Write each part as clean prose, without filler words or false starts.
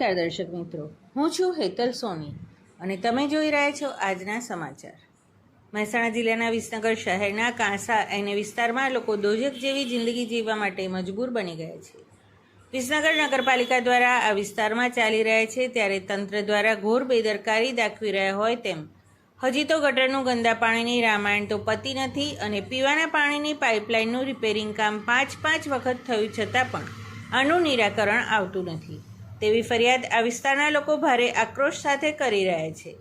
નમસ્કાર દર્શક મિત્રો, હું છું હેતલ સોની અને તમે જોઈ રહ્યા છો આજના સમાચાર। મહેસાણા જિલ્લાના વિસનગર શહેરના કાંસા એને વિસ્તારમાં લોકો દોજક જેવી જિંદગી જીવવા માટે મજબૂર બની ગયા છે। વિસનગર નગરપાલિકા દ્વારા આ વિસ્તારમાં ચાલી રહ્યા છે ત્યારે તંત્ર દ્વારા ઘોર બેદરકારી દાખવી રહ્યા હોય તેમ હજી તો ગટરનું ગંદા પાણીની રામાયણ તો પતી નથી અને પીવાના પાણીની પાઇપલાઇનનું રિપેરિંગ કામ 5 વખત થયું છતાં પણ આનું નિરાકરણ આવતું નથી તેવી ફરિયાદ આ વિસ્તારના લોકો ભારે આક્રોશ સાથે કરી રહ્યા છે।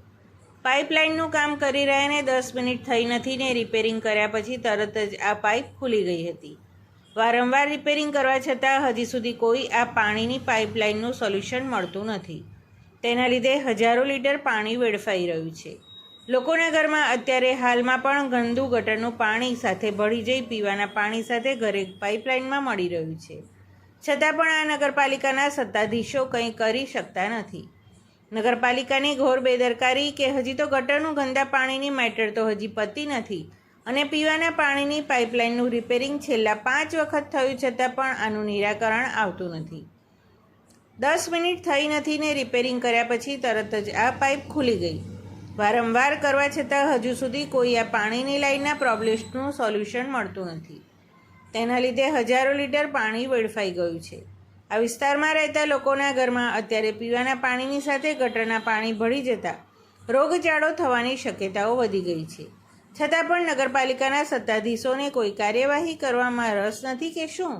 પાઇપલાઇનનું કામ કરી રહ્યાને 10 મિનિટ થઈ નથી ને રિપેરિંગ કર્યા પછી તરત જ આ પાઇપ ખુલી ગઈ હતી। વારંવાર રિપેરિંગ કરવા છતાં હજી સુધી કોઈ આ પાણીની પાઇપલાઇનનું સોલ્યુશન મળતું નથી। તેના લીધે હજારો લીટર પાણી વેડફાઈ રહ્યું છે। લોકોના ઘરમાં અત્યારે હાલમાં પણ ગંદુ ગટરનું પાણી સાથે ભળી જઈ પીવાના પાણી સાથે ઘરે પાઇપલાઇનમાં મળી રહ્યું છે, છતાં પણ આ નગરપાલિકાના સત્તાધીશો કંઈ કરી શકતા નથી। નગરપાલિકાની ઘોર બેદરકારી કે હજી તો ગટરનું ગંદા પાણીની મેટર તો હજી પતી નથી અને પીવાના પાણીની પાઇપલાઇનનું રિપેરિંગ છેલ્લા 5 વખત થયું છતાં પણ આનું નિરાકરણ આવતું નથી। 10 મિનિટ થઈ નથી ને રિપેરિંગ કર્યા પછી તરત જ આ પાઇપ ખુલી ગઈ। વારંવાર કરવા છતાં હજુ સુધી કોઈ આ પાણીની લાઈનના પ્રોબ્લેમ્સનું સોલ્યુશન મળતું નથી। તેના લીધે હજારો લીટર પાણી વેડફાઈ ગયું છે। આ વિસ્તારમાં રહેતા લોકોના ઘરમાં અત્યારે પીવાના પાણીની સાથે ગટરના પાણી ભળી જતા રોગચાળો થવાની શક્યતાઓ વધી ગઈ છે, છતાં પણ નગરપાલિકાના સત્તાધીશોને કોઈ કાર્યવાહી કરવામાં રસ નથી કે શું?